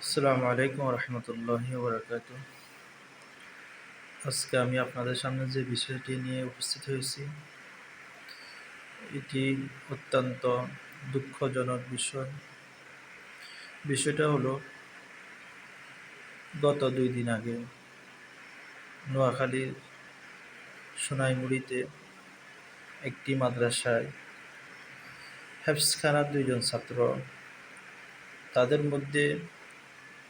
আসসালামু আলাইকুম রহমতুল্লাহি বারাকাতুহ। আজকে আমি আপনাদের সামনে যে বিষয়টি নিয়ে উপস্থিত হয়েছি, এটি অত্যন্ত দুঃখজনক বিষয়। বিষয়টা হলো, গত 2 দিন আগে নোয়াখালীর সোনাইমুড়িতে একটি মাদ্রাসায় হেফজখানার 2 জন ছাত্র, তাদের মধ্যে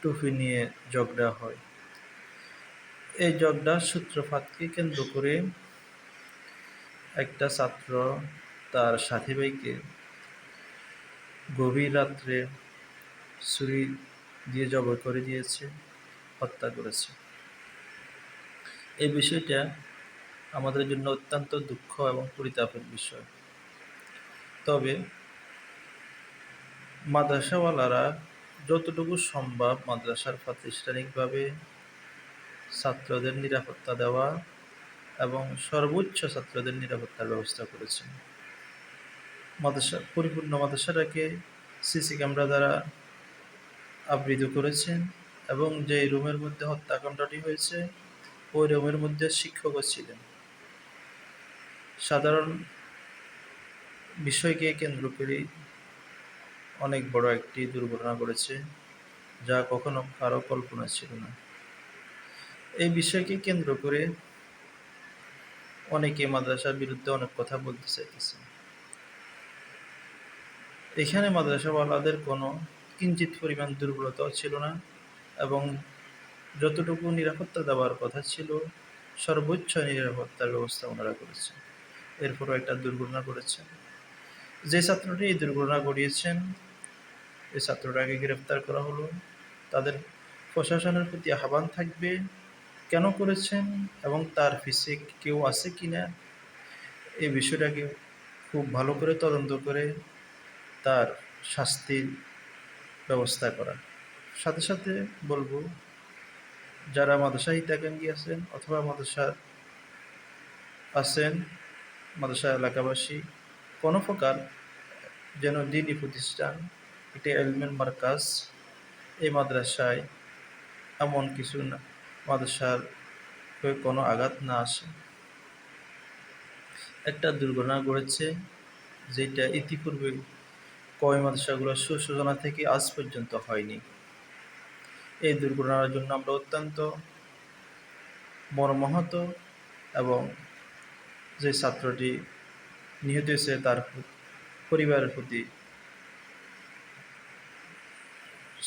টুপি নিয়ে ঝগড়া হয়। এই ঝগড়ার সূত্রপাতকে কেন্দ্র করে একটা ছাত্র তার সাথী ভাইকে গভীর রাত্রে ছুরি দিয়ে জবাই করে দিয়েছে, হত্যা করেছে। এই বিষয়টা আমাদের জন্য অত্যন্ত দুঃখ এবং পরিতাপের বিষয়। তবে মাদ্রাসাওয়ালারা যতটুকু সম্ভব মাদ্রাসার প্রাতিষ্ঠানিকভাবে ছাত্রদের নিরাপত্তা দেওয়া এবং সর্বোচ্চ ছাত্রদের নিরাপত্তার ব্যবস্থা করেছেন। পরিপূর্ণ মাদ্রাসাটাকে সিসি ক্যামেরা দ্বারা আবৃত করেছেন এবং যে রুমের মধ্যে হত্যাকাণ্ডটি হয়েছে ওই রুমের মধ্যে শিক্ষকও ছিলেন। সাধারণ বিষয়কে কেন্দ্র করে অনেক বড় একটি দুর্ঘটনা ঘটেছে, যা কখনো কারো কল্পনা ছিল না। এই বিষয়কে কেন্দ্র করে অনেকে মাদ্রাসার বিরুদ্ধে অনেক কথা বলতে চাইতেছে। এখানে মাদ্রাসাওয়ালাদের কোনো কিঞ্চিত পরিমাণ দুর্বলতাও ছিল না এবং যতটুকু নিরাপত্তা দেওয়ার কথা ছিল সর্বোচ্চ নিরাপত্তার ব্যবস্থা ওনারা করেছেন। এরপরও একটা দুর্ঘটনা ঘটেছে। যে ছাত্রটি এই দুর্ঘটনা ঘটিয়েছেন, এই ছাত্রটাকে গ্রেফতার করা হলো। তাদের প্রশাসনের প্রতি আহ্বান থাকবে, কেন করেছেন এবং তার পিছে কেউ আছে কিনা এই বিষয়টাকে খুব ভালো করে তদন্ত করে তার শাস্তির ব্যবস্থা করা। সাথে সাথে বলবো, যারা মাদ্রাসা হিতাকাঙ্ক্ষী আছেন অথবা মাদ্রাসা আছেন, মাদ্রাসা এলাকাবাসী, কোনো প্রকার যেন দিনী প্রতিষ্ঠান, একটি এলমের মার্কাজ, এই মাদ্রাসায় এমন কিছু না, মাদ্রাসার কোনো আঘাত না আসে। একটা দুর্ঘটনা ঘটেছে, যেটা ইতিপূর্বে কওমি মাদ্রাসাগুলোর সুসূচনা থেকে আজ পর্যন্ত হয়নি। এই দুর্ঘটনার জন্য আমরা অত্যন্ত মর্মাহত এবং যে ছাত্রটি নিহত হয়েছে তার পরিবারের প্রতি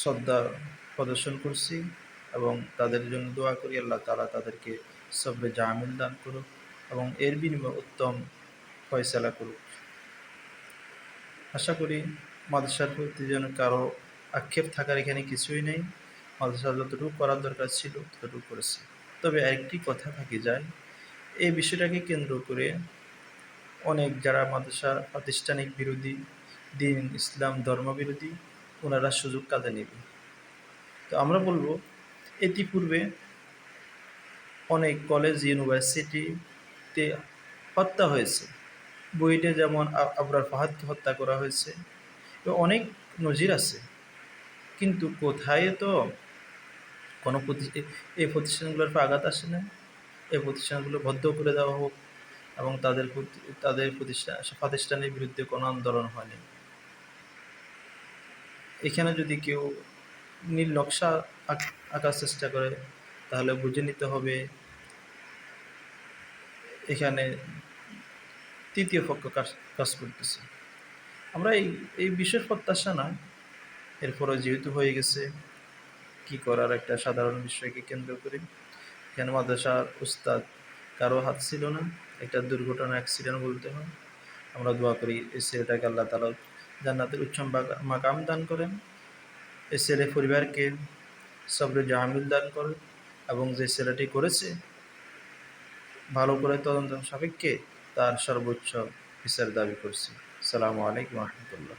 শ্রদ্ধা প্রদর্শন করছি এবং তাদের জন্য দোয়া করি আল্লাহ তাআলা তাদেরকে সবরে জামিল দান করুক এবং এর বিনিময়ে উত্তম ফয়সালা করুক। আশা করি মাদ্রাসার প্রতি যেন কারো আক্ষেপ থাকার এখানে কিছুই নেই। মাদ্রাসা যতটুকু করার দরকার ছিল ততটুকু করেছে। তবে আরেকটি কথা থেকে যায়, এই বিষয়টাকে কেন্দ্র করে অনেক যারা মাদ্রাসা প্রাতিষ্ঠানিক বিরোধী, দিন ইসলাম ধর্মবিরোধী, ওনারা সুযোগ কাজে নেবে। তো আমরা বলবো, ইতিপূর্বে অনেক কলেজ ইউনিভার্সিটিতে হত্যা হয়েছে। বুয়েটে যেমন আবরার ফাহাদকে হত্যা করা হয়েছে, অনেক নজির আছে। কিন্তু কোথায় তো কোনো এই প্রতিষ্ঠানগুলোর আঘাত আসে না। এই প্রতিষ্ঠানগুলো বদ্ধ করে দেওয়া হোক এবং তাদের প্রাতিষ্ঠানের বিরুদ্ধে কোনো আন্দোলন হয়নি। এখানে যদি কেউ নীল নকশা আঁকার চেষ্টা করে, তাহলে বুঝে নিতে হবে এখানে তৃতীয় পক্ষ কাজ করতেছে। আমরা এই বিশেষ প্রত্যাশা না, এরপরে যেহেতু হয়ে গেছে, কি করার, একটা সাধারণ বিষয়কে কেন্দ্র করে এখানে মাদ্রাসার উস্তাদ কারো হাত ছিল না, একটা দুর্ঘটনা, অ্যাক্সিডেন্ট বলতে হয়। আমরা দোয়া করি এই ছেলেটাকে আল্লাহ তাআলা জান্নাতের উচ্চ মাকাম দান করেন, এই ছেলে পরিবারকে সবরে জামিল দান করেন এবং যে ছেলেটি করেছে ভালো করে তদন্ত সাপেক্ষে তার সর্বোচ্চ বিচার দাবি করছি। আসসালামু আলাইকুম রহমতুল্লাহ।